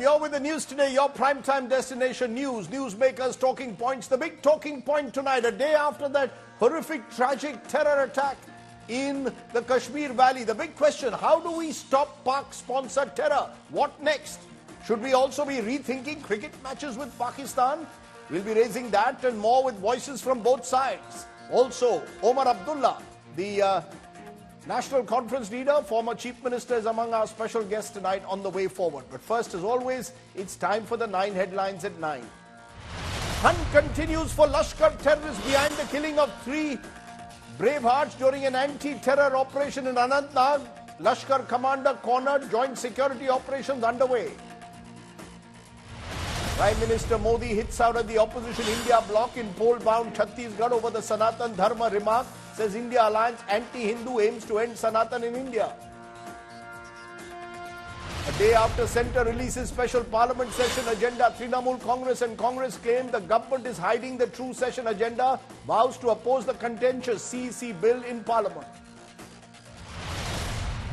You're with the news today, your primetime destination news. Newsmakers talking points. The big talking point tonight, a day after that horrific, tragic terror attack in the Kashmir Valley. The big question, how do we stop Pak-sponsored terror? What next? Should we also be rethinking cricket matches with Pakistan? We'll be raising that and more with voices from both sides. Also, Omar Abdullah, the National Conference leader, former Chief Minister, is among our special guests tonight on the way forward. But first, as always, it's time for the 9 headlines at 9. Hunt continues for Lashkar terrorists behind the killing of 3 brave hearts during an anti-terror operation in Anantnag. Lashkar commander cornered, joint security operations underway. Prime Minister Modi hits out at the opposition India bloc in poll-bound Chhattisgarh over the Sanatan Dharma remark. Says India alliance anti-Hindu aims to end Sanatan in India. A day after Centre releases special Parliament session agenda, Trinamool Congress and Congress claim the government is hiding the true session agenda, vows to oppose the contentious CEC bill in Parliament.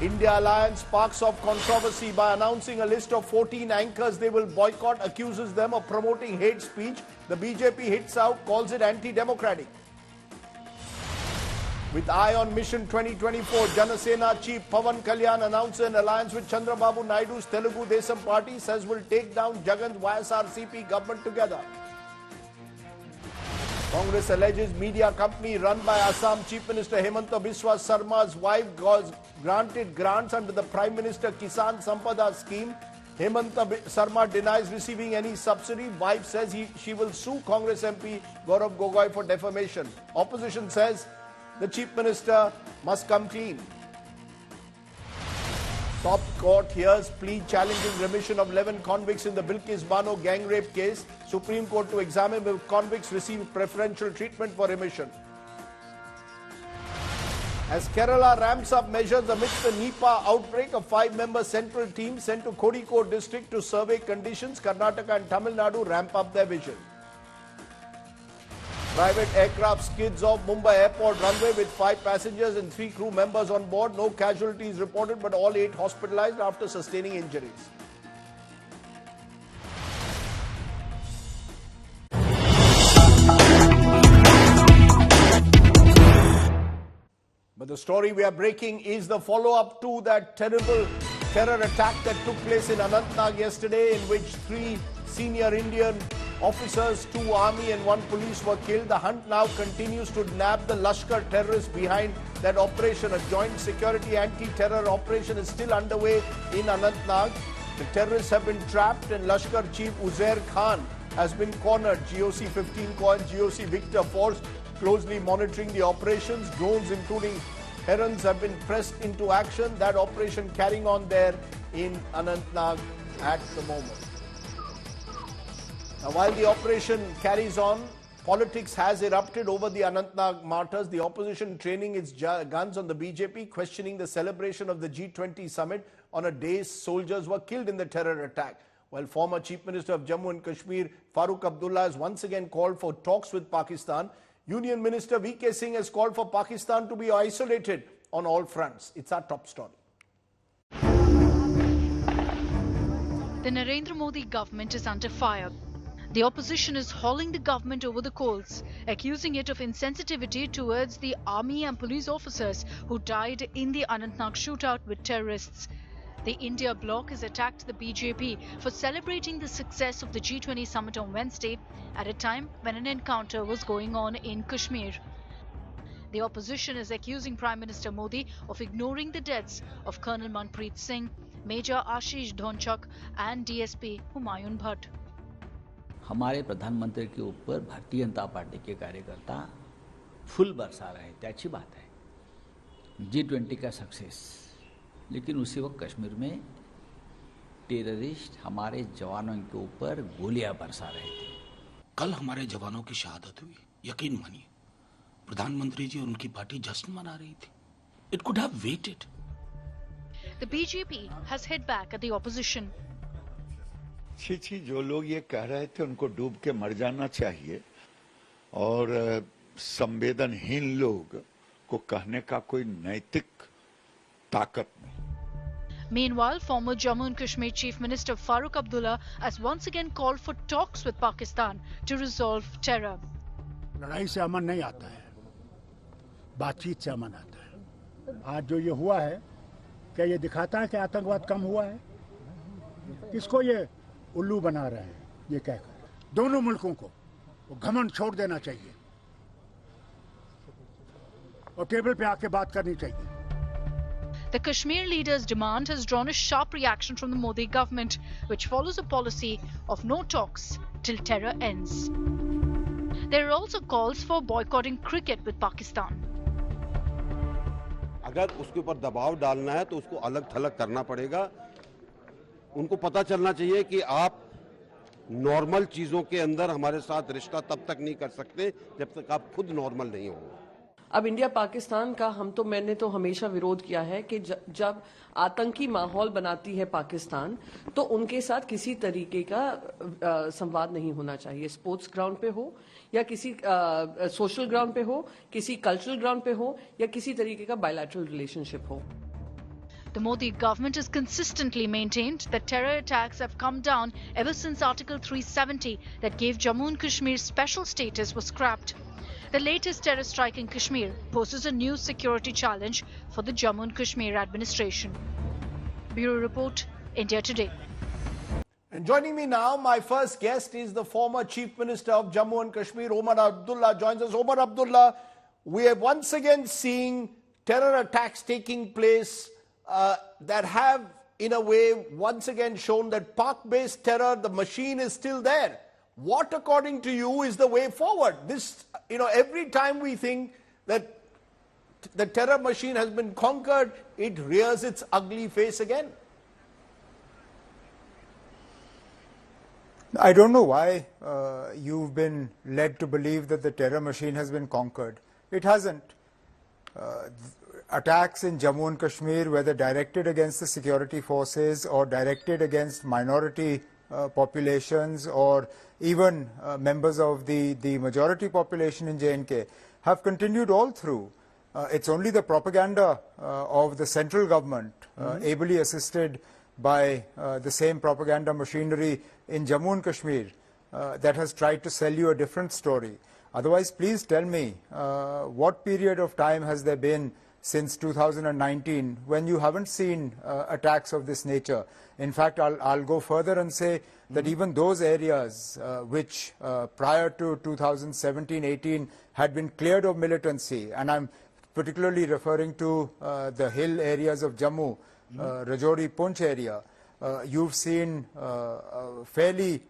India alliance sparks off controversy by announcing a list of 14 anchors they will boycott, accuses them of promoting hate speech. The BJP hits out, calls it anti-democratic. With eye on Mission 2024, Janasena Chief Pawan Kalyan announced an alliance with Chandrababu Naidu's Telugu Desam party, says will take down Jagan's YSRCP government together. Congress alleges media company run by Assam Chief Minister Hemanta Biswa Sarma's wife was granted grants under the Prime Minister Kisan Sampada scheme. Hemanta Sarma denies receiving any subsidy. Wife says she will sue Congress MP Gaurav Gogoi for defamation. Opposition says the Chief Minister must come clean. Top court hears plea challenging remission of 11 convicts in the Bilkis Bano gang rape case. Supreme Court to examine will convicts receive preferential treatment for remission. As Kerala ramps up measures amidst the Nipah outbreak, a 5-member central team sent to Kozhikode district to survey conditions. Karnataka and Tamil Nadu ramp up their vision. Private aircraft skids off Mumbai airport runway with 5 passengers and 3 crew members on board. No casualties reported, but all 8 hospitalized after sustaining injuries. But the story we are breaking is the follow-up to that terrible terror attack that took place in Anantnag yesterday, in which 3 senior Indian officers, 2 army and 1 police were killed. The hunt now continues to nab the Lashkar terrorists behind that operation. A joint security anti-terror operation is still underway in Anantnag. The terrorists have been trapped and Lashkar Chief Uzair Khan has been cornered. GOC 15 Corps and GOC Victor Force closely monitoring the operations. Drones including herons have been pressed into action. That operation carrying on there in Anantnag at the moment. Now, while the operation carries on, politics has erupted over the Anantnag martyrs. The opposition training its guns on the BJP, questioning the celebration of the G20 summit on a day soldiers were killed in the terror attack. While former Chief Minister of Jammu and Kashmir, Farooq Abdullah, has once again called for talks with Pakistan, Union Minister VK Singh has called for Pakistan to be isolated on all fronts. It's our top story. The Narendra Modi government is under fire. The opposition is hauling the government over the coals, accusing it of insensitivity towards the army and police officers who died in the Anantnag shootout with terrorists. The India bloc has attacked the BJP for celebrating the success of the G20 summit on Wednesday at a time when an encounter was going on in Kashmir. The opposition is accusing Prime Minister Modi of ignoring the deaths of Colonel Manpreet Singh, Major Ashish Dhonchak and DSP Humayun Bhatt. हमारे प्रधानमंत्री के ऊपर Bharatiya Janata party के कार्यकर्ता full बरसा रहे, त्याची बात है G20 का सक्सेस, लेकिन उसी वक्त कश्मीर में टेररिस्ट हमारे जवानों के ऊपर गोलियां बरसा रहे थे। कल हमारे जवानों की शहादत हुई, यकीन मानिए प्रधानमंत्री जी और उनकी पार्टी जश्न मना रही थी। It could have waited. The BJP has hit back at the opposition. छी जो लोग ये कह रहे थे उनको डूब के मर जाना चाहिए और संवेदनहीन लोग को कहने का कोई नैतिक ताकत नहीं। Meanwhile, former Jammu and Kashmir Chief Minister Farooq Abdullah has once again called for talks with Pakistan to resolve terror. लड़ाई से अमन नहीं आता है, बातचीत से अमन आता है। आज जो ये हुआ है, क्या ये दिखाता है कि आतंकवाद कम हुआ है? किसको ये उल्लू बना रहे हैं ये कहकर? दोनों मुल्कों को वो घमंड छोड़ देना चाहिए और टेबल पे आके बात करनी चाहिए। The Kashmir leader's demand has drawn a sharp reaction from the Modi government, which follows a policy of no talks till terror ends. There are also calls for boycotting cricket with Pakistan. अगर उसके ऊपर दबाव डालना है तो उसको अलग थलग करना पड़ेगा। उनको पता चलना चाहिए कि आप नॉर्मल चीजों के अंदर हमारे साथ रिश्ता तब तक नहीं कर सकते जब तक आप खुद नॉर्मल नहीं हो। अब इंडिया पाकिस्तान का मैंने तो हमेशा विरोध किया है कि जब आतंकी माहौल बनाती है पाकिस्तान तो उनके साथ किसी तरीके का संवाद नहीं होना चाहिए। स्पोर्ट्स ग्राउंड पे हो या किसी सोशल ग्राउंड पे हो, किसी कल्चरल ग्राउंड पे हो या किसी तरीके का बायलैटरल रिलेशनशिप हो। The Modi government has consistently maintained that terror attacks have come down ever since Article 370 that gave Jammu and Kashmir special status was scrapped. The latest terror strike in Kashmir poses a new security challenge for the Jammu and Kashmir administration. Bureau Report, India Today. And joining me now, my first guest is the former Chief Minister of Jammu and Kashmir, Omar Abdullah, joins us. Omar Abdullah, we are once again seeing terror attacks taking place that have, in a way, once again shown that Pak-based terror, the machine is still there. What, according to you, is the way forward? This, every time we think that the terror machine has been conquered, it rears its ugly face again. I don't know why you've been led to believe that the terror machine has been conquered. It hasn't. Attacks in Jammu and Kashmir, whether directed against the security forces or directed against minority populations or even members of the majority population in J&K, have continued all through. It's only the propaganda of the central government, ably assisted by the same propaganda machinery in Jammu and Kashmir, that has tried to sell you a different story. Otherwise, please tell me, what period of time has there been since 2019 when you haven't seen attacks of this nature? In fact, I'll go further and say that even those areas which prior to 2017-18 had been cleared of militancy, and I'm particularly referring to the hill areas of Jammu, Rajouri, Poonch area, you've seen fairly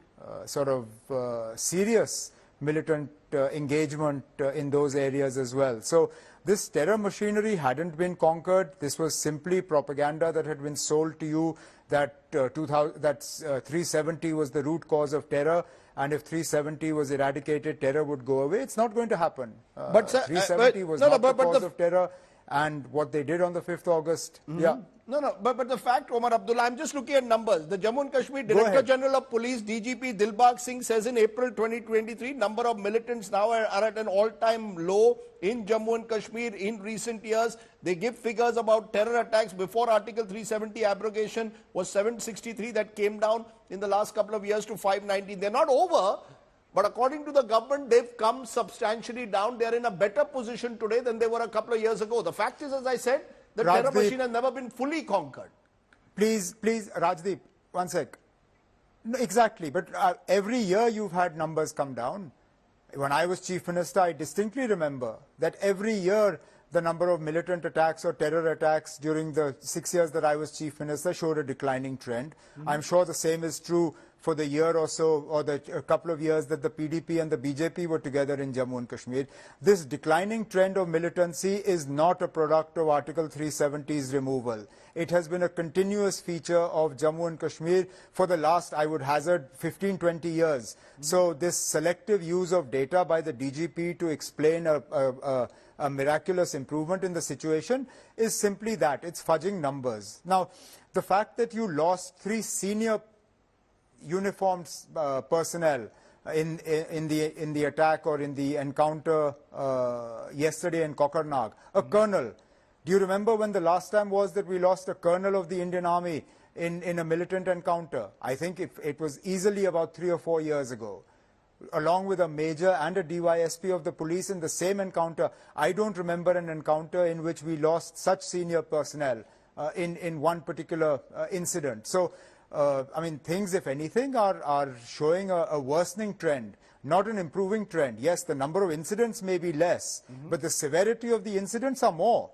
serious militant engagement in those areas as well. So this terror machinery hadn't been conquered. This was simply propaganda that had been sold to you that 370 was the root cause of terror, and if 370 was eradicated, terror would go away. It's not going to happen. But 370 was not the cause of terror, and what they did on the 5th August, But the fact, Omar Abdullah, I'm just looking at numbers. The Jammu and Kashmir Director General of Police, DGP Dilbagh Singh, says in April 2023, number of militants now are at an all-time low in Jammu and Kashmir in recent years. They give figures about terror attacks before Article 370 abrogation was 763, that came down in the last couple of years to 519. They're not over, but according to the government, they've come substantially down. They're in a better position today than they were a couple of years ago. The fact is, as I said, the terror machine has never been fully conquered. Please, Rajdeep, one sec. No, exactly, but every year you've had numbers come down. When I was Chief Minister, I distinctly remember that every year the number of militant attacks or terror attacks during the 6 years that I was Chief Minister showed a declining trend. I'm sure the same is true for the year or so, or the couple of years that the PDP and the BJP were together in Jammu and Kashmir. This declining trend of militancy is not a product of Article 370's removal. It has been a continuous feature of Jammu and Kashmir for the last, I would hazard, 15-20 years. So this selective use of data by the DGP to explain a miraculous improvement in the situation is simply that. It's fudging numbers. Now, the fact that you lost 3 senior uniformed personnel in the attack or in the encounter yesterday in Kokernag, a colonel, Do you remember when the last time was that we lost a colonel of the Indian Army in a militant encounter? I think it was easily about 3 or 4 years ago, along with a major and a DYSP of the police in the same encounter. I don't remember an encounter in which we lost such senior personnel in one particular incident. So, I mean, things, if anything, are showing a worsening trend, not an improving trend. Yes, the number of incidents may be less, but the severity of the incidents are more.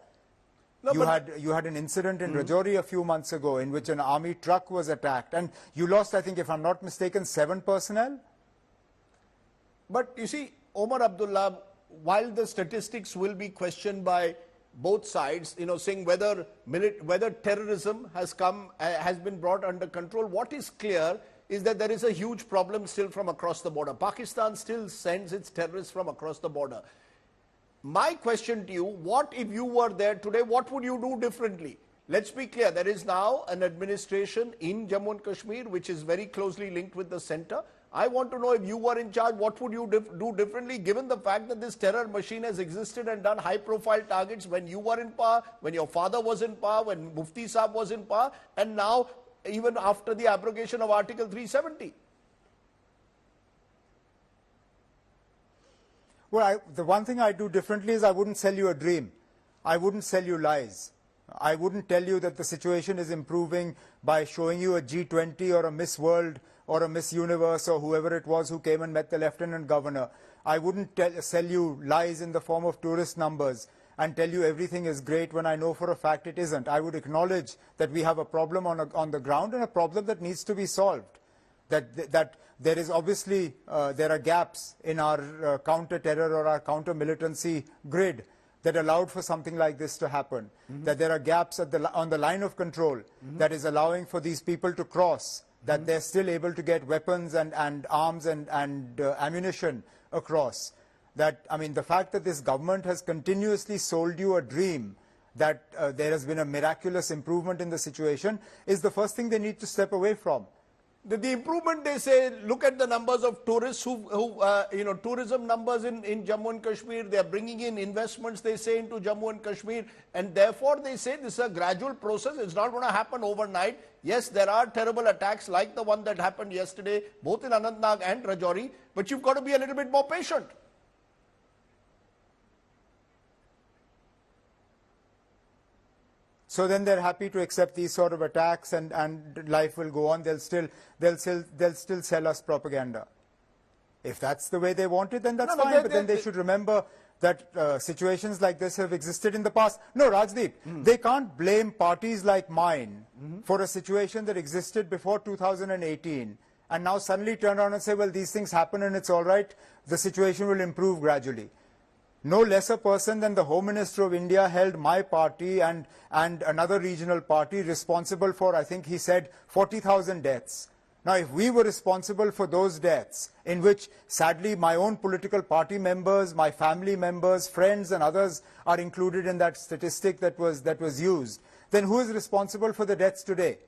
No, you had an incident in Rajouri a few months ago in which an army truck was attacked, and you lost, I think, if I'm not mistaken, 7 personnel. But you see, Omar Abdullah, while the statistics will be questioned by both sides, saying whether terrorism has been brought under control, what is clear is that there is a huge problem still from across the border. Pakistan still sends its terrorists from across the border. My question to you, what if you were there today, what would you do differently? Let's be clear, there is now an administration in Jammu and Kashmir which is very closely linked with the center. I want to know, if you were in charge, what would you do differently, given the fact that this terror machine has existed and done high-profile targets when you were in power, when your father was in power, when Mufti Saab was in power, and now even after the abrogation of Article 370? Well, the one thing I do differently is I wouldn't sell you a dream. I wouldn't sell you lies. I wouldn't tell you that the situation is improving by showing you a G20 or a Miss World or a Miss Universe or whoever it was who came and met the Lieutenant Governor. I wouldn't sell you lies in the form of tourist numbers and tell you everything is great when I know for a fact it isn't. I would acknowledge that we have a problem on the ground and a problem that needs to be solved. That there is obviously, there are gaps in our counter-terror or our counter-militancy grid that allowed for something like this to happen. That there are gaps on the line of control that is allowing for these people to cross, that they're still able to get weapons and arms and ammunition across. That, I mean, the fact that this government has continuously sold you a dream that there has been a miraculous improvement in the situation is the first thing they need to step away from. The improvement, they say, look at the numbers of tourists tourism numbers in Jammu and Kashmir. They are bringing in investments, they say, into Jammu and Kashmir. And therefore, they say this is a gradual process. It's not going to happen overnight. Yes, there are terrible attacks like the one that happened yesterday, both in Anantnag and Rajouri. But you've got to be a little bit more patient. So then they're happy to accept these sort of attacks, and life will go on. They'll still sell us propaganda. If that's the way they want it, then that's fine. But then they should remember that situations like this have existed in the past. No, Rajdeep, they can't blame parties like mine for a situation that existed before 2018 and now suddenly turn around and say, well, these things happen and it's all right. The situation will improve gradually. No lesser person than the Home Minister of India held my party and another regional party responsible for, I think he said, 40,000 deaths. Now, if we were responsible for those deaths, in which, sadly, my own political party members, my family members, friends and others are included in that statistic that was used, then who is responsible for the deaths today?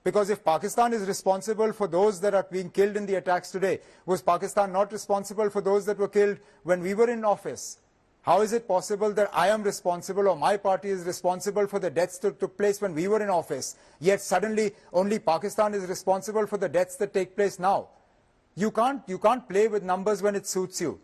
Because if Pakistan is responsible for those that are being killed in the attacks today, was Pakistan not responsible for those that were killed when we were in office? How is it possible that I am responsible or my party is responsible for the deaths that took place when we were in office, yet suddenly only Pakistan is responsible for the deaths that take place now? You can't play with numbers when it suits you.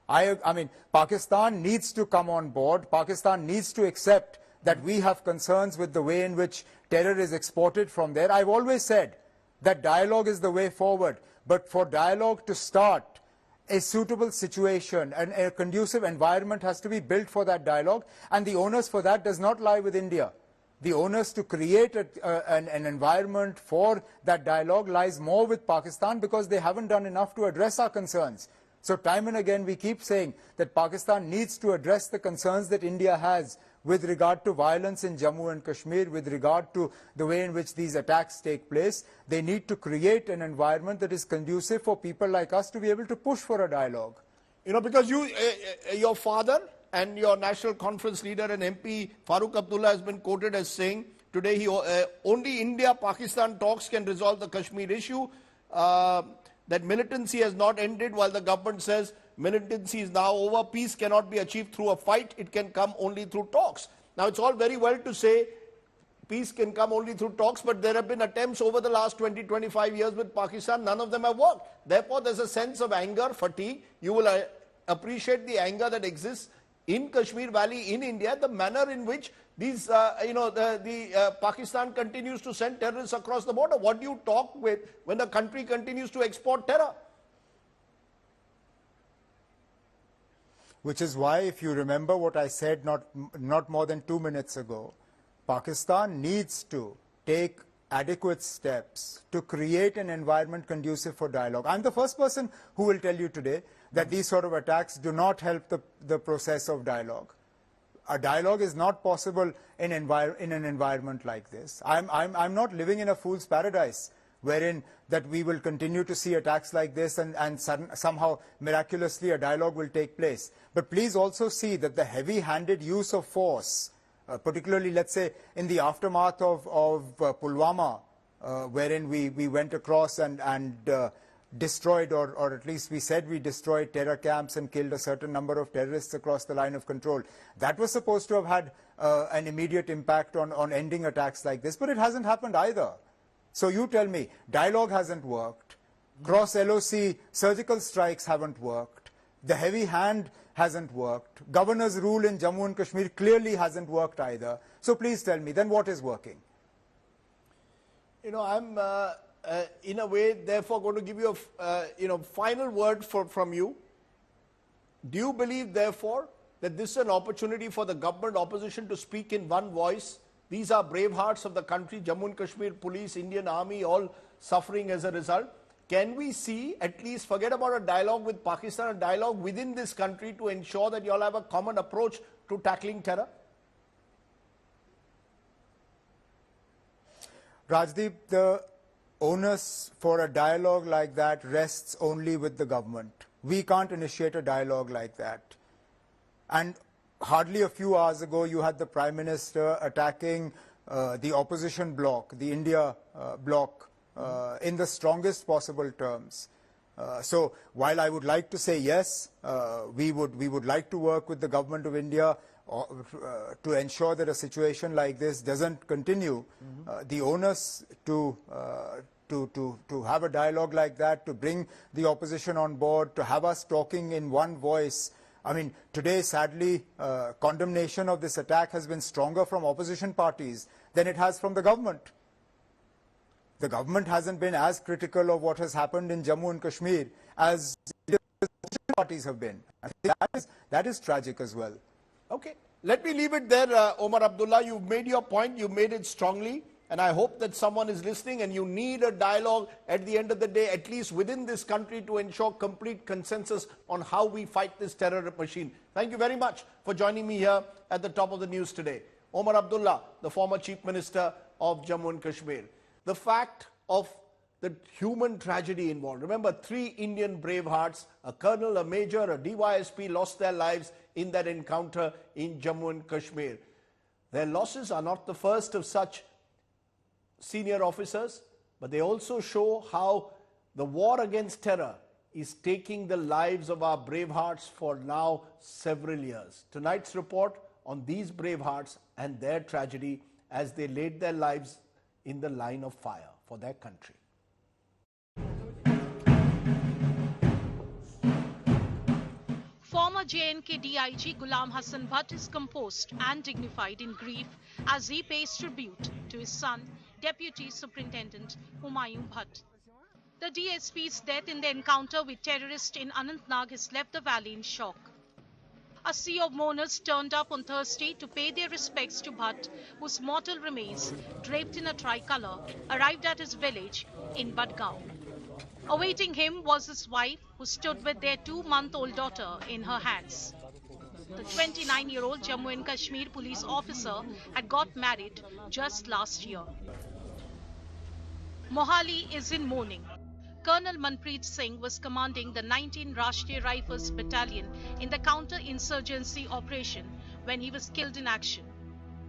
I mean, Pakistan needs to come on board. Pakistan needs to accept that we have concerns with the way in which terror is exported from there. I've always said that dialogue is the way forward, but for dialogue to start, a suitable situation and a conducive environment has to be built for that dialogue, and the onus for that does not lie with India. The onus to create an environment for that dialogue lies more with Pakistan, because they haven't done enough to address our concerns. So time and again we keep saying that Pakistan needs to address the concerns that India has with regard to violence in Jammu and Kashmir, with regard to the way in which these attacks take place. They need to create an environment that is conducive for people like us to be able to push for a dialogue. You know, because your father and your National Conference leader and MP Farooq Abdullah has been quoted as saying today only India-Pakistan talks can resolve the Kashmir issue. That militancy has not ended, while the government says militancy is now over. Peace cannot be achieved through a fight. It can come only through talks. Now, it's all very well to say peace can come only through talks, but there have been attempts over the last 20-25 years with Pakistan. None of them have worked. Therefore, there's a sense of anger, fatigue. You will appreciate the anger that exists in Kashmir Valley, in India, the manner in which these, Pakistan continues to send terrorists across the border. What do you talk with when the country continues to export terror? Which is why, if you remember what I said not more than 2 minutes ago, Pakistan needs to take adequate steps to create an environment conducive for dialogue. I'm the first person who will tell you today that these sort of attacks do not help the process of dialogue. A dialogue is not possible in an environment like this. I'm not living in a fool's paradise wherein that we will continue to see attacks like this and somehow miraculously a dialogue will take place. But please also see that the heavy-handed use of force, particularly, let's say, in the aftermath of Pulwama, wherein we went across and destroyed, or at least we said we destroyed terror camps and killed a certain number of terrorists across the line of control. That was supposed to have had an immediate impact on ending attacks like this, but it hasn't happened either. So you tell me, dialogue hasn't worked, cross-LOC surgical strikes haven't worked, the heavy hand hasn't worked, governor's rule in Jammu and Kashmir clearly hasn't worked either. So please tell me, then what is working? You know, I'm in a way, therefore, going to give you a final word from you. Do you believe, therefore, that this is an opportunity for the government opposition to speak in one voice? These are brave hearts of the country, Jammu and Kashmir police, Indian army, all suffering as a result. Can we see, at least forget about a dialogue with Pakistan, a dialogue within this country to ensure that you all have a common approach to tackling terror? Rajdeep, the onus for a dialogue like that rests only with the government. We can't initiate a dialogue like that. And hardly a few hours ago, you had the Prime Minister attacking the opposition bloc, the India bloc, in the strongest possible terms. So while I would like to say yes, we would like to work with the government of India to ensure that a situation like this doesn't continue, the onus to have a dialogue like that, to bring the opposition on board, to have us talking in one voice. I mean, today, sadly, condemnation of this attack has been stronger from opposition parties than it has from the government. The government hasn't been as critical of what has happened in Jammu and Kashmir as the opposition parties have been. I think that is tragic as well. Okay. Let me leave it there, Omar Abdullah. You've made your point. You made it strongly. And I hope that someone is listening, and you need a dialogue at the end of the day, at least within this country, to ensure complete consensus on how we fight this terror machine. Thank you very much for joining me here at the top of the news today. Omar Abdullah, the former Chief Minister of Jammu and Kashmir. The fact of the human tragedy involved. Remember, 3 Indian bravehearts, a colonel, a major, a DYSP, lost their lives in that encounter in Jammu and Kashmir. Their losses are not the first of such senior officers, but they also show how the war against terror is taking the lives of our bravehearts for now several years. Tonight's report on these bravehearts and their tragedy as they laid their lives in the line of fire for their country. Former JNK DIG Ghulam Hassan Bhatt is composed and dignified in grief as he pays tribute to his son, Deputy Superintendent Humayun Bhatt. The DSP's death in the encounter with terrorists in Anantnag has left the valley in shock. A sea of mourners turned up on Thursday to pay their respects to Bhatt, whose mortal remains, draped in a tricolour, arrived at his village in Budgaon. Awaiting him was his wife, who stood with their 2-month-old daughter in her hands. The 29-year-old Jammu and Kashmir police officer had got married just last year. Mohali is in mourning. Colonel Manpreet Singh was commanding the 19 Rashtriya Rifles Battalion in the counter-insurgency operation when he was killed in action.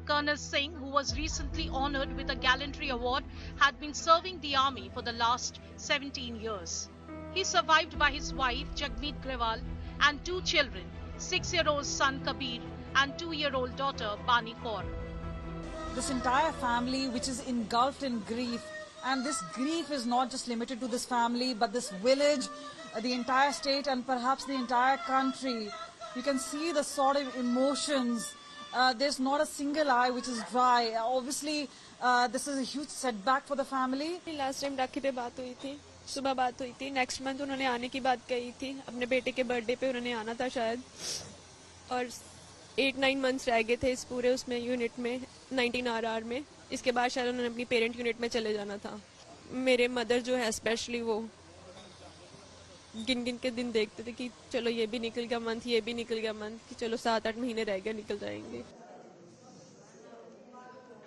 Colonel Singh, who was recently honoured with a gallantry award, had been serving the army for the last 17 years. He is survived by his wife Jagmeet Grewal and 2 children, 6-year-old son Kabir and 2-year-old daughter Bani Kaur. This entire family which is engulfed in grief, and this grief is not just limited to this family but this village, the entire state and perhaps the entire country. You can see the sort of emotions. There's not a single eye which is dry. Obviously, this is a huge setback for the family. Last time राखी पे बात हुई थी, सुबह बात हुई थी. Next month उन्होंने आने की बात कही थी. अपने बेटे के बर्थडे पे उन्होंने आना था शायद. और 8-9 months रह गए थे इस पूरे उसमें यूनिट में 19 RR में. इसके बाद शायद उन्होंने अपनी पेरेंट यूनिट में चले जाना था. मेरे मदर जो है स्पेशली वो गिन गिन के दिन देखते थे कि चलो ये भी निकल गया मंथ, ये भी निकल गया मंथ, कि चलो 7-8 महीने रह गए, निकल जाएंगे.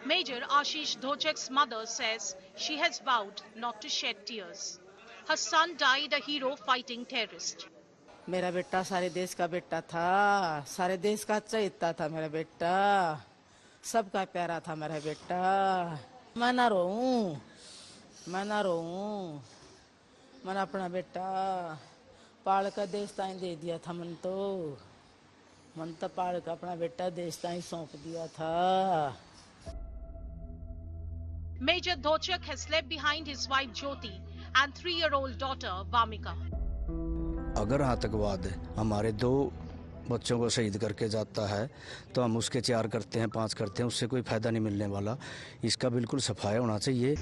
Major Ashish Dhochak's mother says she has vowed not to shed tears. Her son died a hero fighting terrorists. मेरा बेटा सारे देश का बेटा था, सारे देश का अच्छा हिस्सा था मेरा बेटा, सबका प्यारा था मेरा बेटा. मैं ना रोऊं, मैंने अपना बेटा पाल का देश ताई दे दिया था. मन तो पाल का अपना बेटा देश ताई सौंप दिया था. Major Dhochak has left behind his wife Jyoti and 3-year-old daughter Vamika. अगर आतंकवाद हमारे 2 बच्चों को शहीद करके जाता है तो हम उसके 4 करते हैं, 5 करते हैं, उससे कोई फायदा नहीं मिलने वाला. इसका बिल्कुल सफाया होना चाहिए.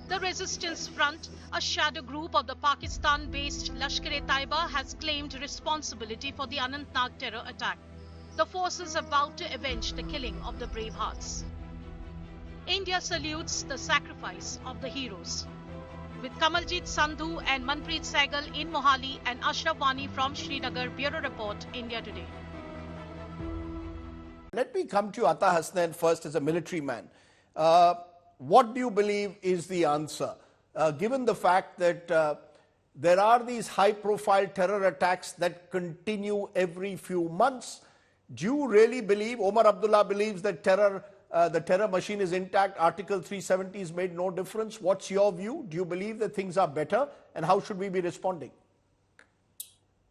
The Resistance Front, a shadow group of the Pakistan-based Lashkar-e-Taiba, has claimed responsibility for the Anantnag terror attack. The forces are vowed to avenge the killing of the brave hearts. India salutes the sacrifice of the heroes. With Kamaljit Sandhu and Manpreet Sehgal in Mohali and Ashraf Wani from Srinagar, Bureau Report, India Today. Let me come to Ata Hasnain first as a military man. What do you believe is the answer? Given the fact that there are these high-profile terror attacks that continue every few months, do you really believe, Omar Abdullah believes that the terror machine is intact, Article 370 has made no difference? What's your view? Do you believe that things are better? And how should we be responding?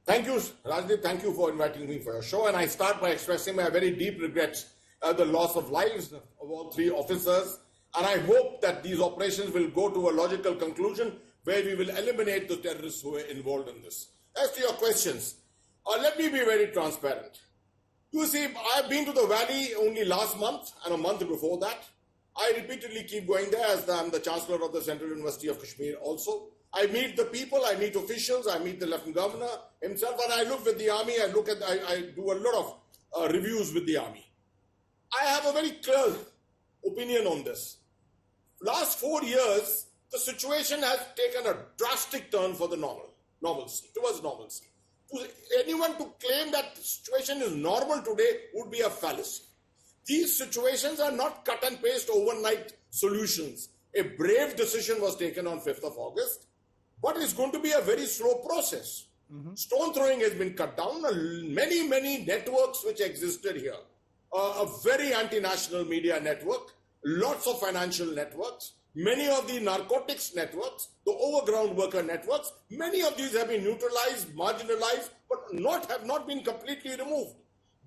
Thank you, Rajdeep. Thank you for inviting me for your show. And I start by expressing my very deep regrets at the loss of lives of all 3 officers. And I hope that these operations will go to a logical conclusion where we will eliminate the terrorists who were involved in this. As to your questions, let me be very transparent. You see, I've been to the valley only last month and a month before that. I repeatedly keep going there as I'm the Chancellor of the Central University of Kashmir also. I meet the people, I meet officials, I meet the Lieutenant Governor himself, and I look with the army, I do a lot of reviews with the army. I have a very clear opinion on this. Last 4 years, the situation has taken a drastic turn for the towards normalcy. Anyone to claim that the situation is normal today would be a fallacy. These situations are not cut and paste overnight solutions. A brave decision was taken on 5th of August, but it's going to be a very slow process. Stone throwing has been cut down. Many networks which existed here. A very anti-national media network, lots of financial networks, many of the narcotics networks, the overground worker networks, many of these have been neutralized, marginalized, but have not been completely removed.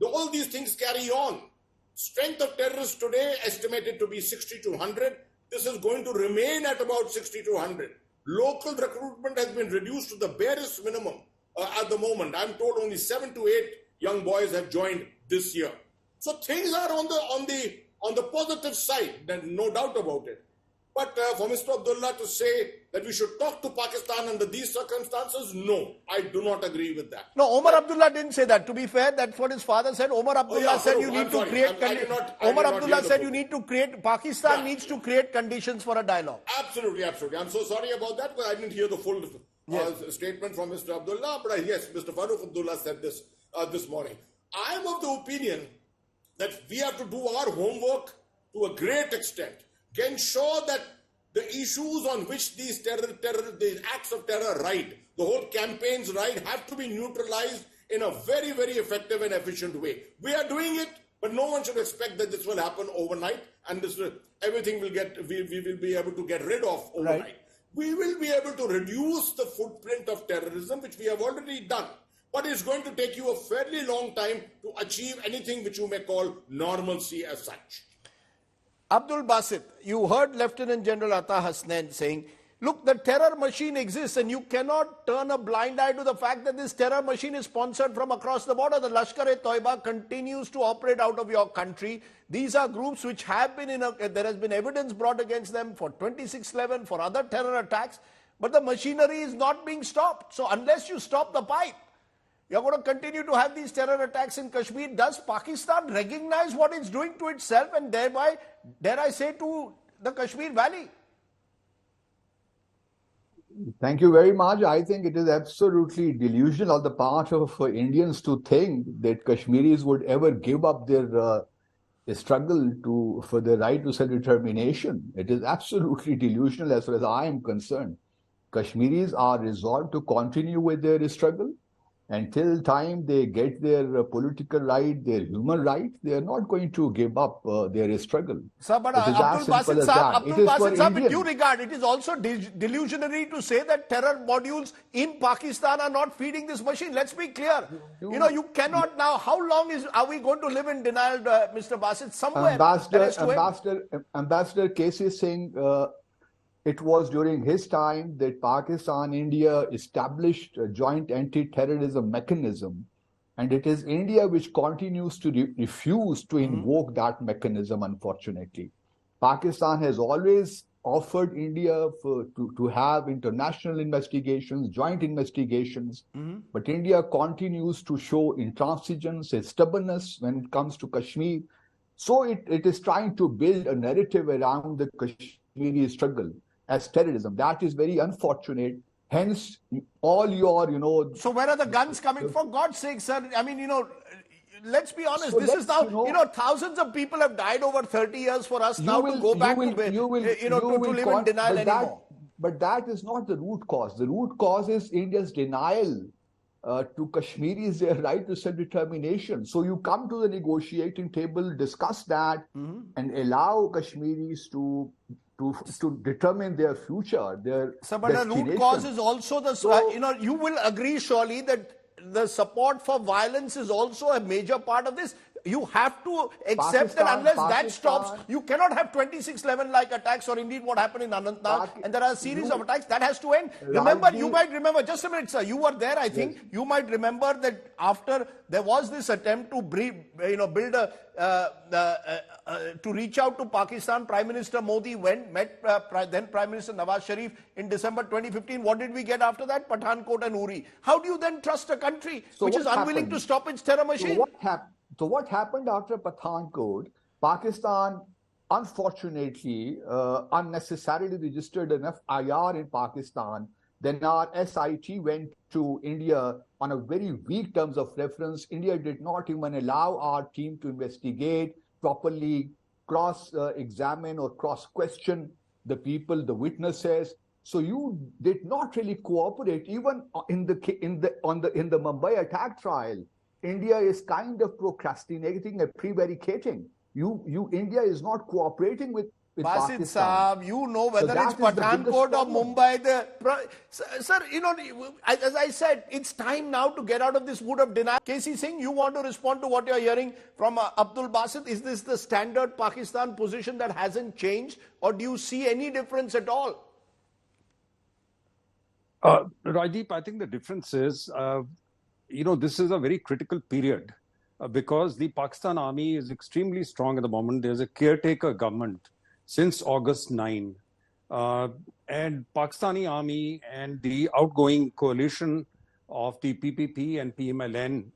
All these things carry on. Strength of terrorists today estimated to be 60 to 100. This is going to remain at about 60 to 100. Local recruitment has been reduced to the barest minimum at the moment. I'm told only 7 to 8 young boys have joined this year. So things are on the positive side, no doubt about it. But for Mr. Abdullah to say that we should talk to Pakistan under these circumstances, no, I do not agree with that. No, Omar Abdullah didn't say that. To be fair, that's what his father said. Omar Abdullah said you need to create. Omar Abdullah said you need to create. Pakistan needs to create conditions for a dialogue. Absolutely. I'm so sorry about that, but I didn't hear the full statement from Mr. Abdullah. But yes, Mr. Farooq Abdullah said this this morning. I am of the opinion that we have to do our homework to a great extent. Ensure that the issues on which these acts of terror ride, the whole campaigns ride, have to be neutralized in a very, very effective and efficient way. We are doing it, but no one should expect that this will happen overnight and everything we will be able to get rid of overnight. Right. We will be able to reduce the footprint of terrorism, which we have already done. but it's going to take you a fairly long time to achieve anything which you may call normalcy as such. Abdul Basit, you heard Lieutenant General Atta Hasnain saying, look, the terror machine exists and you cannot turn a blind eye to the fact that this terror machine is sponsored from across the border. The Lashkar-e-Taiba continues to operate out of your country. These are groups which have been there has been evidence brought against them for 26/11, for other terror attacks, but the machinery is not being stopped. So unless you stop the pipe, you're going to continue to have these terror attacks in Kashmir. Does Pakistan recognize what it's doing to itself and thereby, dare I say, to the Kashmir Valley? Thank you very much. I think it is absolutely delusional on the part of Indians to think that Kashmiris would ever give up their struggle for the right to self-determination. It is absolutely delusional as far as I am concerned. Kashmiris are resolved to continue with their struggle. Until time they get their political right, their human right, they are not going to give up their struggle. Sir, but Abdul Basit, with due regard, it is also delusionary to say that terror modules in Pakistan are not feeding this machine. Let's be clear. You cannot now. How long are we going to live in denial, Mr. Basit? Somewhere. Ambassador Casey Singh. It was during his time that Pakistan, India established a joint anti-terrorism mechanism. And it is India which continues to refuse to invoke that mechanism, unfortunately. Pakistan has always offered India to have international investigations, joint investigations. But India continues to show intransigence and stubbornness when it comes to Kashmir. So it is trying to build a narrative around the Kashmiri struggle as terrorism. That is very unfortunate. Hence, all your, So where are the guns coming? For God's sake, sir. I mean, let's be honest. So this is now, thousands of people have died over 30 years for us now to go back to live in denial anymore. But that is not the root cause. The root cause is India's denial to Kashmiris their right to self-determination. So you come to the negotiating table, discuss that, and allow Kashmiris to determine their future, their So, but the root cause is also you will agree surely that the support for violence is also a major part of this. You have to accept that unless that stops, you cannot have 26/11 like attacks or indeed what happened in Anantnag. And there are a series of attacks that has to end. Remember, you might remember, just a minute, sir, you were there, I think. Yes. You might remember that after there was this attempt to build to reach out to Pakistan, Prime Minister Modi met then Prime Minister Nawaz Sharif in December 2015. What did we get after that? Pathankot and Uri. How do you then trust a country which is unwilling to stop its terror machine? So what happened after Pathankot? Pakistan, unfortunately, unnecessarily registered an FIR in Pakistan. Then our SIT went to India on a very weak terms of reference. India did not even allow our team to investigate properly, cross-examine or cross-question the people, the witnesses. So you did not really cooperate. Even in the Mumbai attack trial, India is kind of procrastinating and prevaricating. India is not cooperating with Basit Pakistan. Saab, you know whether it's Pathankot or Mumbai. Sir, as I said, it's time now to get out of this mood of denial. Casey Singh, you want to respond to what you're hearing from Abdul Basit? Is this the standard Pakistan position that hasn't changed, or do you see any difference at all? Rajdeep, I think the difference is, this is a very critical period because the Pakistan army is extremely strong at the moment. There's a caretaker government since August 9. And Pakistani army and the outgoing coalition of the PPP and PMLN,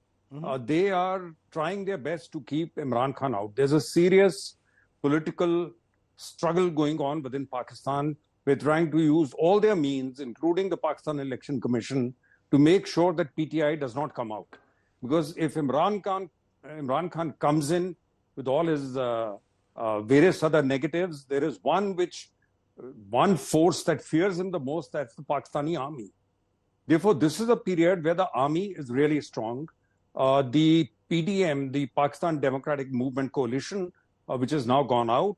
they are trying their best to keep Imran Khan out. There's a serious political struggle going on within Pakistan. We're trying to use all their means, including the Pakistan Election Commission, to make sure that PTI does not come out. Because if Imran Khan comes in with all his various other negatives, there is one force that fears him the most, that's the Pakistani army. Therefore, this is a period where the army is really strong. The PDM, the Pakistan Democratic Movement Coalition, which has now gone out,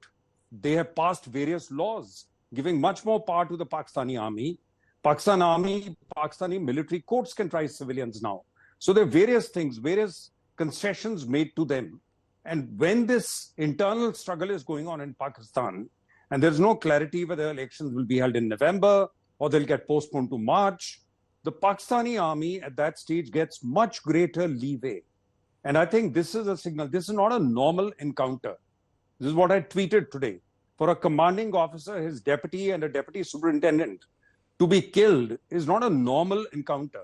they have passed various laws giving much more power to the Pakistani army. Pakistani military courts can try civilians now. So there are various things, various concessions made to them. And when this internal struggle is going on in Pakistan, and there's no clarity whether elections will be held in November or they'll get postponed to March, the Pakistani army at that stage gets much greater leeway. And I think this is a signal. This is not a normal encounter. This is what I tweeted today. For a commanding officer, his deputy and a deputy superintendent to be killed is not a normal encounter.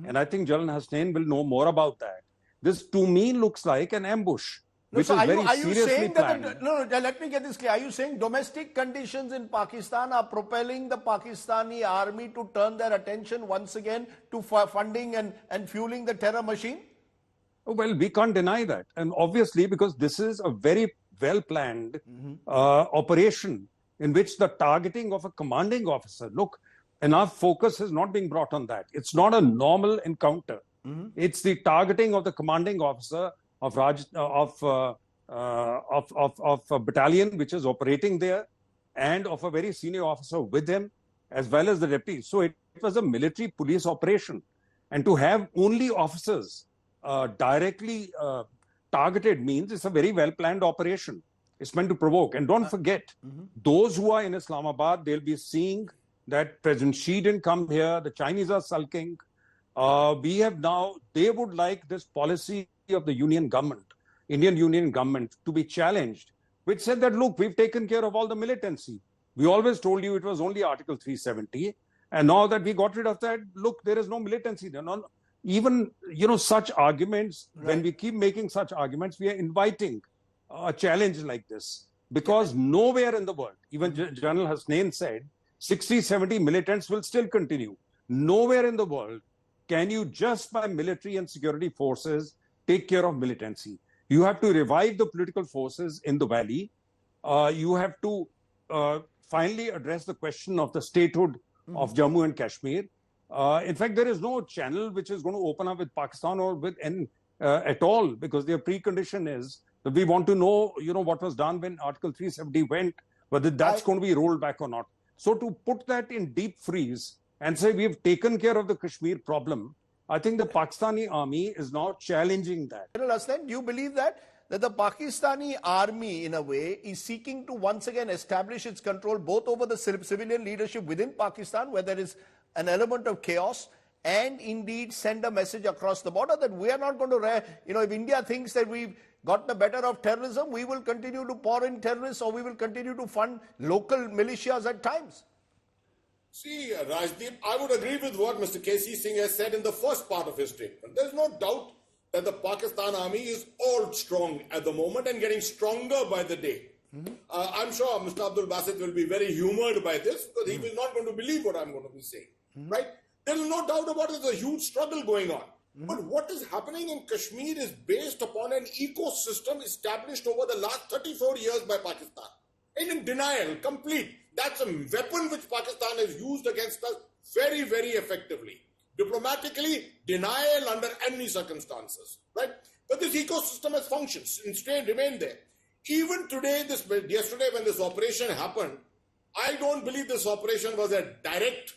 And I think Jalal Hasnain will know more about that. This to me looks like an ambush, which is very seriously planned. Let me get this clear. Are you saying domestic conditions in Pakistan are propelling the Pakistani army to turn their attention once again to funding and fueling the terror machine? Well, we can't deny that. And obviously, because this is a very well-planned operation in which the targeting of a commanding officer, look, enough focus is not being brought on that. It's not a normal encounter. It's the targeting of the commanding officer of a battalion which is operating there, and of a very senior officer with him, as well as the deputy. So it was a military police operation. And to have only officers directly targeted means it's a very well-planned operation. It's meant to provoke. And don't forget, those who are in Islamabad, they'll be seeing that President Xi didn't come here, the Chinese are sulking. They would like this policy of the Union government, Indian Union government, to be challenged, which said that, look, we've taken care of all the militancy. We always told you it was only Article 370. And now that we got rid of that, look, there is no militancy. There are even, such arguments, when we keep making such arguments, we are inviting a challenge like this. Because nowhere in the world, even General Hasnain said, 60, 70 militants will still continue. Nowhere in the world can you just by military and security forces take care of militancy. You have to revive the political forces in the valley. You have to finally address the question of the statehood of Jammu and Kashmir. In fact, there is no channel which is going to open up with Pakistan or with at all, because their precondition is that we want to know, what was done when Article 370 went, whether that's going to be rolled back or not. So to put that in deep freeze and say we've taken care of the Kashmir problem, I think the Pakistani army is now challenging that. General Hasnain, do you believe that the Pakistani army, in a way, is seeking to once again establish its control both over the civilian leadership within Pakistan, where there is an element of chaos, and indeed send a message across the border that we are not going to, if India thinks that we've got the better of terrorism, we will continue to pour in terrorists, or we will continue to fund local militias at times? See, Rajdeep, I would agree with what Mr. K.C. Singh has said in the first part of his statement. There's no doubt that the Pakistan army is all strong at the moment and getting stronger by the day. I'm sure Mr. Abdul Basit will be very humored by this, because he is not going to believe what I'm going to be saying. Right? There is no doubt about it. There's a huge struggle going on. But what is happening in Kashmir is based upon an ecosystem established over the last 34 years by Pakistan. And in denial, complete. That's a weapon which Pakistan has used against us very, very effectively. Diplomatically, denial under any circumstances. Right? But this ecosystem has functioned and remained there. Even today, yesterday when this operation happened, I don't believe this operation was a direct,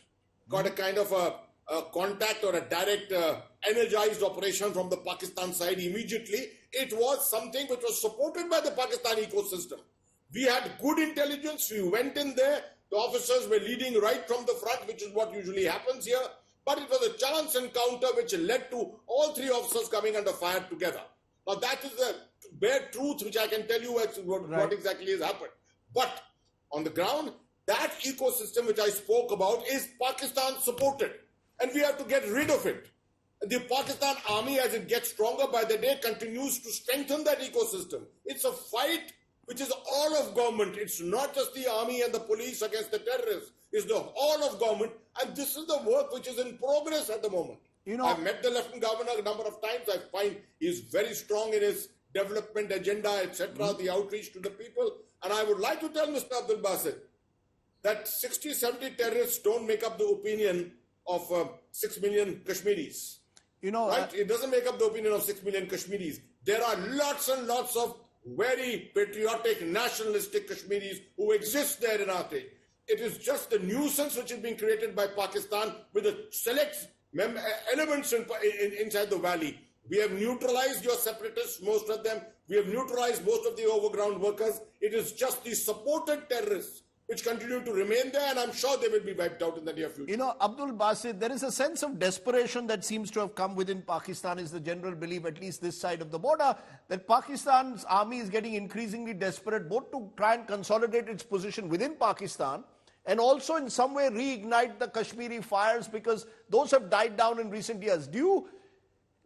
got a kind of a contact or a direct energized operation from the Pakistan side immediately. It was something which was supported by the Pakistan ecosystem. We had good intelligence. We went in there. The officers were leading right from the front, which is what usually happens here. But it was a chance encounter which led to all three officers coming under fire together. Now that is the bare truth which I can tell you what exactly has happened. But on the ground, that ecosystem which I spoke about is Pakistan supported. And we have to get rid of it. The Pakistan army, as it gets stronger by the day, continues to strengthen that ecosystem. It's a fight which is all of government. It's not just the army and the police against the terrorists. It's the all of government. And this is the work which is in progress at the moment. I've met the Lieutenant Governor a number of times. I find he's very strong in his development agenda, etc., the outreach to the people. And I would like to tell Mr. Abdul Basit that 60, 70 terrorists don't make up the opinion of 6 million Kashmiris. Right? It doesn't make up the opinion of 6 million Kashmiris. There are lots and lots of very patriotic, nationalistic Kashmiris who exist there in our state. It is just the nuisance which is being created by Pakistan with a select elements inside the valley. We have neutralized your separatists, most of them. We have neutralized most of the overground workers. It is just the supported terrorists which continue to remain there, and I'm sure they will be wiped out in the near future. You know, Abdul Basit, there is a sense of desperation that seems to have come within Pakistan, is the general belief, at least this side of the border, that Pakistan's army is getting increasingly desperate, both to try and consolidate its position within Pakistan, and also in some way reignite the Kashmiri fires, because those have died down in recent years. Do you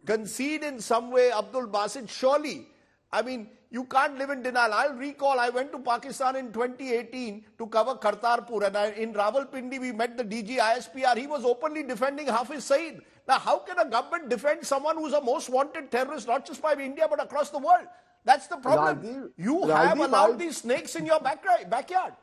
concede in some way, Abdul Basit? Surely, I mean, you can't live in denial. I'll recall, I went to Pakistan in 2018 to cover Kartarpur, and in Rawalpindi we met the DG ISPR. He was openly defending Hafiz Saeed. Now, how can a government defend someone who's a most wanted terrorist, not just by India, but across the world? That's the problem. You have allowed these snakes in your backyard.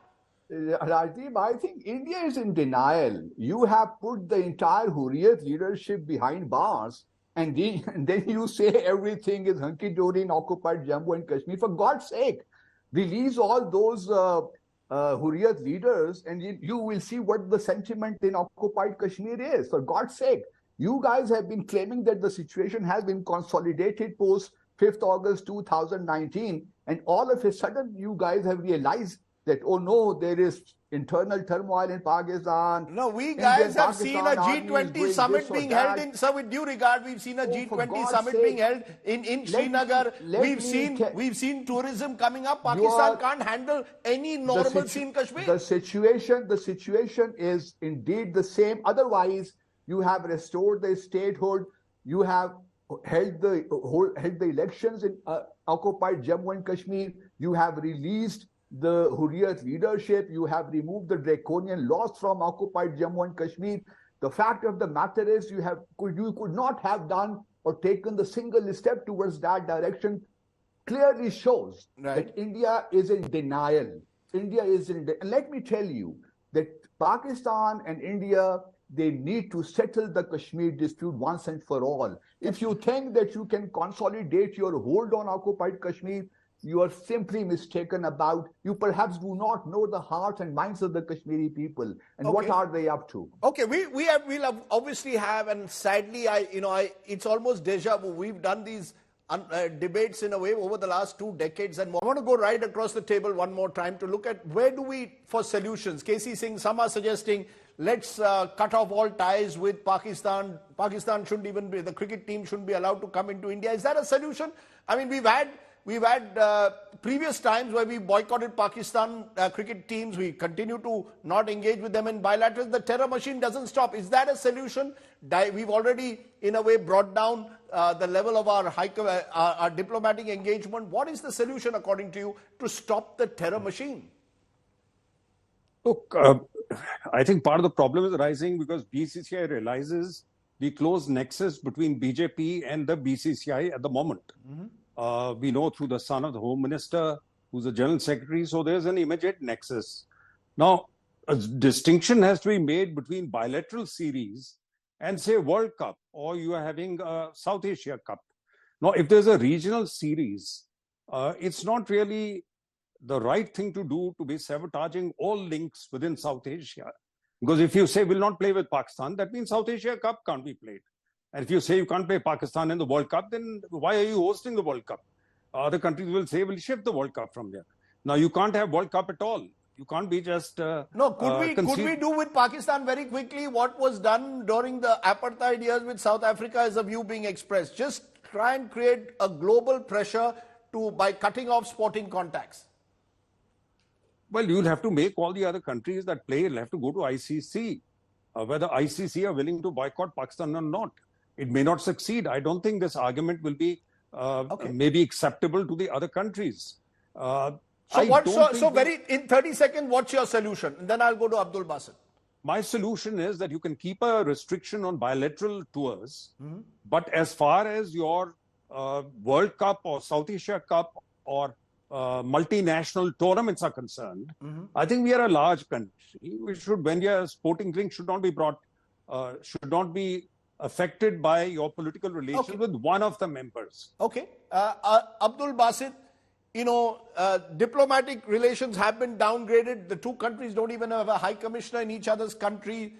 Rajdeep, I think India is in denial. You have put the entire Hurriyat leadership behind bars, and then you say everything is hunky-dory in occupied Jammu and Kashmir. For God's sake, release all those Hurriyat leaders, and you will see what the sentiment in occupied Kashmir is. For God's sake, you guys have been claiming that the situation has been consolidated post 5th August 2019, and all of a sudden you guys have realized that, oh no, there is internal turmoil in Pakistan. No, we guys have seen a G20 summit being held in, sir, with due regard, we've seen a G20 summit being held in Srinagar. We've seen tourism coming up. Pakistan can't handle any normalcy in Kashmir. The situation is indeed the same. Otherwise, you have restored the statehood. You have held the elections in occupied Jammu and Kashmir. You have released the Hurriyat leadership. You have removed the draconian laws from occupied Jammu and Kashmir. The fact of the matter is you could not have done or taken the single step towards that direction. Clearly shows that India is in denial. And let me tell you that Pakistan and India, they need to settle the Kashmir dispute once and for all. If you think that you can consolidate your hold on occupied Kashmir, you are simply mistaken about, you perhaps do not know the hearts and minds of the Kashmiri people. And what are they up to? Okay, we'll obviously have, and sadly, it's almost deja vu. We've done these debates in a way over the last 2 decades, and I want to go right across the table one more time to look at where do we, for solutions. KC Singh, some are suggesting, let's cut off all ties with Pakistan. Pakistan shouldn't even be, the cricket team shouldn't be allowed to come into India. Is that a solution? I mean, we've had previous times where we boycotted Pakistan cricket teams. We continue to not engage with them in bilaterals. The terror machine doesn't stop. Is that a solution? We've already, in a way, brought down the level of our diplomatic engagement. What is the solution, according to you, to stop the terror machine? Look, I think part of the problem is arising because BCCI realizes the close nexus between BJP and the BCCI at the moment. We know through the son of the Home Minister, who's the General Secretary, so there's an immediate nexus. Now, a distinction has to be made between bilateral series and, say, World Cup, or you are having a South Asia Cup. Now, if there's a regional series, it's not really the right thing to do to be sabotaging all links within South Asia. Because if you say we'll not play with Pakistan, that means South Asia Cup can't be played. And if you say you can't play Pakistan in the World Cup, then why are you hosting the World Cup? Other countries will say we'll shift the World Cup from there. Now, you can't have World Cup at all. You can't be just... could we do with Pakistan very quickly what was done during the apartheid years with South Africa, as a view being expressed? Just try and create a global pressure by cutting off sporting contacts. Well, you'll have to make all the other countries that play, you'll have to go to ICC. Whether ICC are willing to boycott Pakistan or not. It may not succeed. I don't think this argument will be maybe acceptable to the other countries. In 30 seconds, what's your solution? And then I'll go to Abdul Basit. My solution is that you can keep a restriction on bilateral tours, but as far as your World Cup or South Asia Cup or multinational tournaments are concerned, I think we are a large country. We should, when your sporting link should not be affected by your political relations with one of the members. Okay. Abdul Basit, diplomatic relations have been downgraded. The two countries don't even have a high commissioner in each other's country.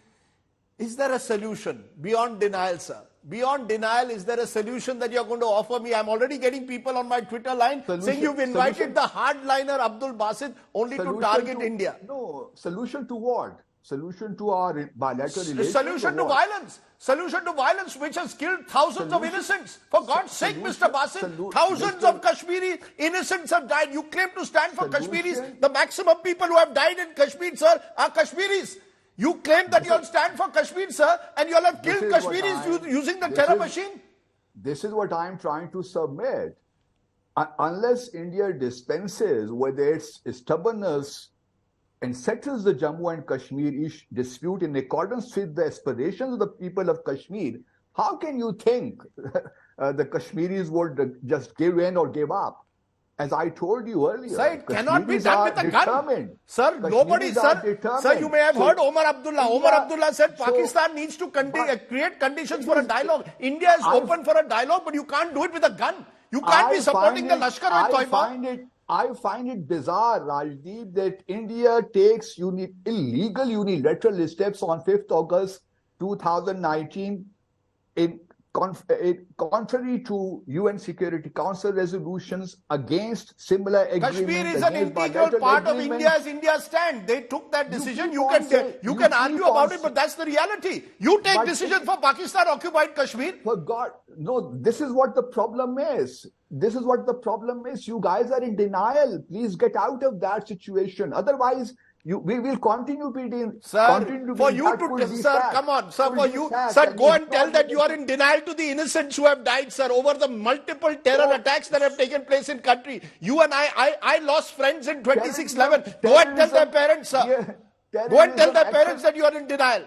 Is there a solution beyond denial, sir? Beyond denial, is there a solution that you're going to offer me? I'm already getting people on my Twitter line saying you've invited the hardliner Abdul Basit only to target India. No, solution to what? Solution to our bilateral relations? Solution to violence. Solution to violence which has killed thousands of innocents. For God's sake, Mr. Basit, thousands of Kashmiri innocents have died. You claim to stand for Kashmiris. The maximum people who have died in Kashmir, sir, are Kashmiris. You claim that you'll stand for Kashmir, sir, and you'll have killed Kashmiris using the terror machine? This is what I'm trying to submit. Unless India dispenses with its stubbornness and settles the Jammu and Kashmir dispute in accordance with the aspirations of the people of Kashmir, how can you think the Kashmiris would just give in or give up? As I told you earlier, sir, it cannot be done with a gun. Sir, nobody, sir, you may have heard Omar Abdullah. Omar Abdullah said Pakistan needs to create conditions for a dialogue. India is open for a dialogue, but you can't do it with a gun. You can't be supporting the Lashkar-e-Taiba. I find it bizarre, Rajdeep, that India takes illegal unilateral steps on 5th August 2019 contrary to UN Security Council resolutions against similar agreements. Kashmir is an integral part of India's stand. They took that decision. You can argue about it, but that's the reality. You take decisions for Pakistan-occupied Kashmir. For God, no, this is what the problem is. This is what the problem is. You guys are in denial. Please get out of that situation. Otherwise, we will continue being. Sir, for you to, sir, come on, sir, for you, sir, go and tell that you are in denial to the innocents who have died, sir, over the multiple terror attacks that have taken place in country. You and I lost friends in 26/11. Go and tell their parents, sir. Go and tell their parents that you are in denial.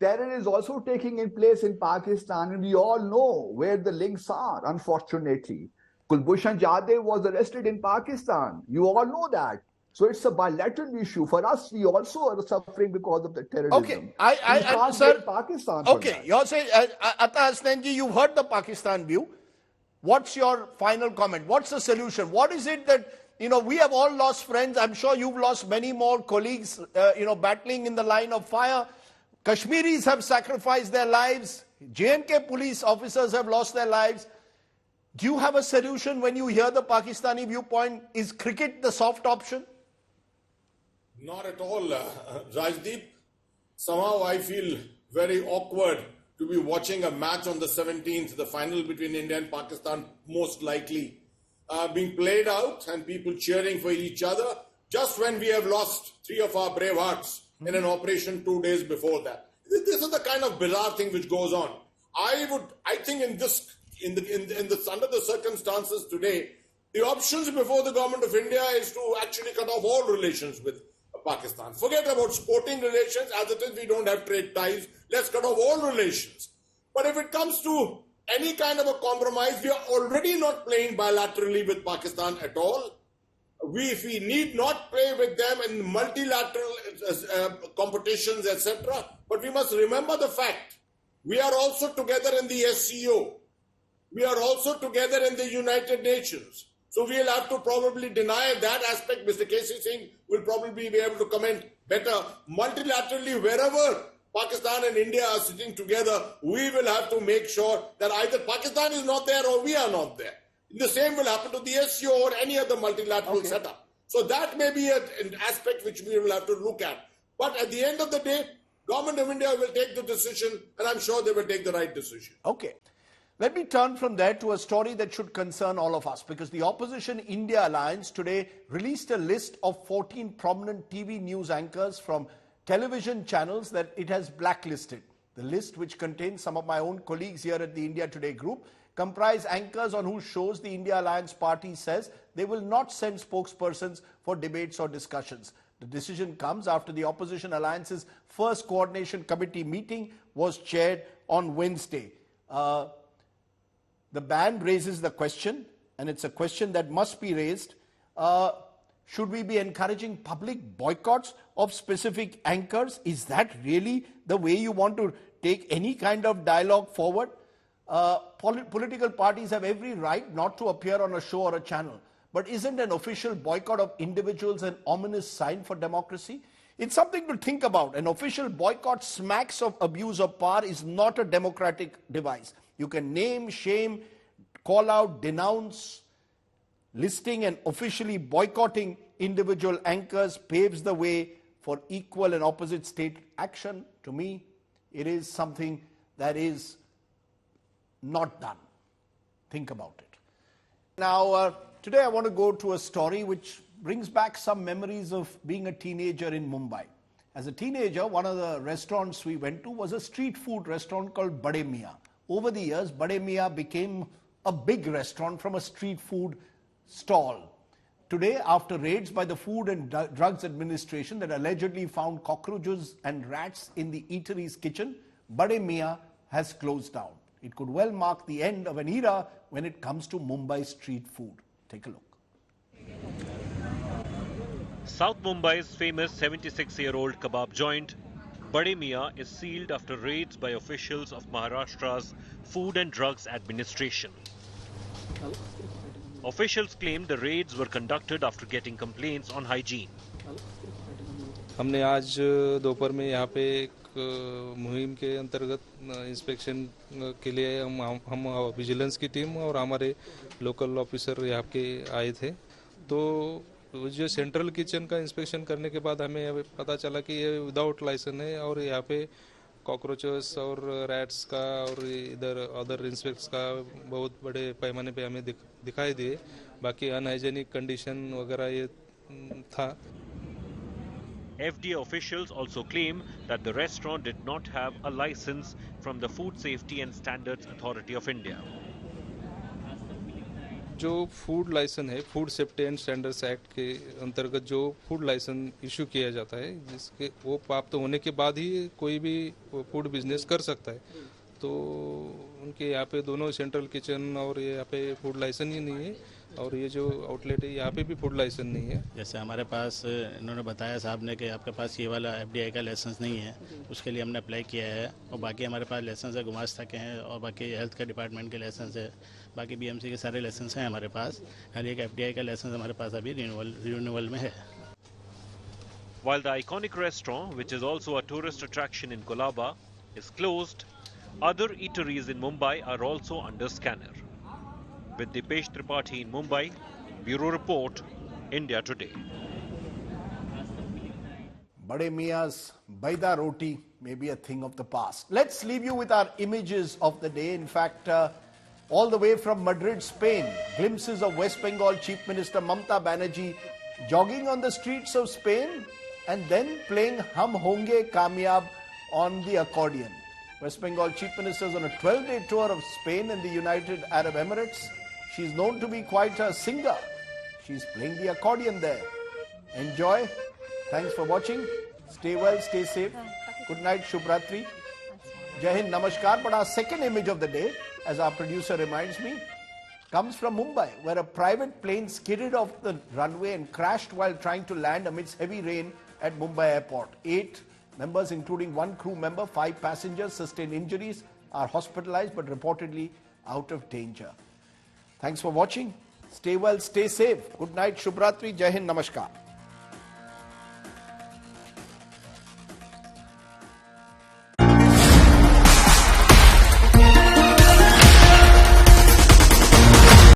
Terror is also taking place in Pakistan, and we all know where the links are, unfortunately. Kulbhushan Jadhav was arrested in Pakistan. You all know that. So it's a bilateral issue. For us, we also are suffering because of the terrorism. Okay, sir, Pakistan. Okay, you're saying, Atta Hasnainji, you've heard the Pakistan view. What's your final comment? What's the solution? What is it that, we have all lost friends. I'm sure you've lost many more colleagues, battling in the line of fire. Kashmiris have sacrificed their lives. J&K police officers have lost their lives. Do you have a solution when you hear the Pakistani viewpoint? Is cricket the soft option? Not at all, Rajdeep. Somehow I feel very awkward to be watching a match on the 17th, the final between India and Pakistan, most likely, being played out and people cheering for each other, just when we have lost 3 of our brave hearts in an operation 2 days before that. This is the kind of bizarre thing which goes on. I think under the circumstances today, the options before the government of India is to actually cut off all relations with Pakistan. Forget about sporting relations. As it is, we don't have trade ties. Let's cut off all relations. But if it comes to any kind of a compromise, we are already not playing bilaterally with Pakistan at all. If we need not play with them in multilateral competitions, etc. But we must remember the fact, we are also together in the SCO. We are also together in the United Nations. So we'll have to probably deny that aspect. Mr. K.C. Singh will probably be able to comment better. Multilaterally, wherever Pakistan and India are sitting together, we will have to make sure that either Pakistan is not there or we are not there. The same will happen to the SCO or any other multilateral setup. So that may be an aspect which we will have to look at. But at the end of the day, Government of India will take the decision, and I'm sure they will take the right decision. Okay. Let me turn from there to a story that should concern all of us, because the Opposition India Alliance today released a list of 14 prominent TV news anchors from television channels that it has blacklisted. The list, which contains some of my own colleagues here at the India Today group, comprise anchors on whose shows the India Alliance party says they will not send spokespersons for debates or discussions. The decision comes after the Opposition Alliance's first coordination committee meeting was chaired on Wednesday. The ban raises the question, and it's a question that must be raised. Should we be encouraging public boycotts of specific anchors? Is that really the way you want to take any kind of dialogue forward? Political parties have every right not to appear on a show or a channel. But isn't an official boycott of individuals an ominous sign for democracy? It's something to think about. An official boycott smacks of abuse of power is not a democratic device. You can name, shame, call out, denounce. Listing and officially boycotting individual anchors paves the way for equal and opposite state action. To me, it is something that is not done. Think about it. Now, today I want to go to a story which brings back some memories of being a teenager in Mumbai. As a teenager, one of the restaurants we went to was a street food restaurant called Bade Mian. Over the years, Bade Mian became a big restaurant from a street food stall. Today, after raids by the Food and Drugs Administration that allegedly found cockroaches and rats in the eatery's kitchen, Bade Mian has closed down. It could well mark the end of an era when it comes to Mumbai street food. Take a look. South Mumbai's famous 76-year-old kebab joint, Bade Mian, is sealed after raids by officials of Maharashtra's Food and Drugs Administration. Officials claim the raids were conducted after getting complaints on hygiene. हमने आज दोपहर में यहाँ पे एक मुहिम के अंतर्गत इंस्पेक्शन के लिए हम विजिलेंस की टीम और हमारे लोकल ऑफिसर यहाँ के आए थे। तो जो सेंट्रल किचन का इंस्पेक्शन करने के बाद हमें पता चला कि ये विदाउट लाइसेंस है और यहाँ पे कॉकरोचेस और रैट्स का और इधर अदर इंसेक्ट्स का बहुत बड़े पैमाने पे हमें दिखाई दिए। बाकी अनहाइजेनिक कंडीशन वगैरह ये था। FDA officials also claim that the restaurant did not have a license from the Food Safety and Standards Authority of India. जो फूड लाइसेंस है, food safety and standards act के अंतर्गत जो फूड लाइसेंस इशू किया जाता है, जिसके वो प्राप्त होने के बाद ही कोई भी फूड बिजनेस कर सकता है। तो उनके यहाँ पे दोनों सेंट्रल किचन और ये यहाँ पे फूड लाइसेंस ही नहीं है और ये जो आउटलेट है यहाँ पे भी फूड लाइसेंस नहीं है। जैसे हमारे पास इन्होंने बताया साहब ने कि आपके पास ये वाला एफडीआई का लाइसेंस नहीं है, उसके लिए हमने अप्लाई किया है और बाकी हमारे पास लाइसेंस है गुमास्ता के हैं और बाकी हेल्थ के डिपार्टमेंट के लाइसेंस है, बाकी बीएमसी के सारे लाइसेंस हैं हमारे पास। खाली एक एफडीआई का लाइसेंस हमारे पास अभी रिन्यूअल में है। While the iconic restaurant, which is also a tourist attraction in Kolaba, is closed, other eateries in Mumbai are also under scanner. With Dipesh Tripathi in Mumbai, Bureau Report, India Today. Bade Mian's Baida Roti may be a thing of the past. Let's leave you with our images of the day. In fact, all the way from Madrid, Spain, glimpses of West Bengal Chief Minister Mamata Banerjee jogging on the streets of Spain and then playing Hum Honge Kamyab on the accordion. West Bengal Chief Minister is on a 12-day tour of Spain and the United Arab Emirates. She's known to be quite a singer. She's playing the accordion there. Enjoy. Thanks for watching. Stay well, stay safe. Good night, Shubhratri. Jai Hind, Namaskar. But our second image of the day, as our producer reminds me, comes from Mumbai, where a private plane skidded off the runway and crashed while trying to land amidst heavy rain at Mumbai airport. 8 members, including 1 crew member, 5 passengers sustained injuries, are hospitalized but reportedly out of danger. Thanks for watching. Stay well, stay safe. Good night, Shubhratri. Jai Hind, Namaskar.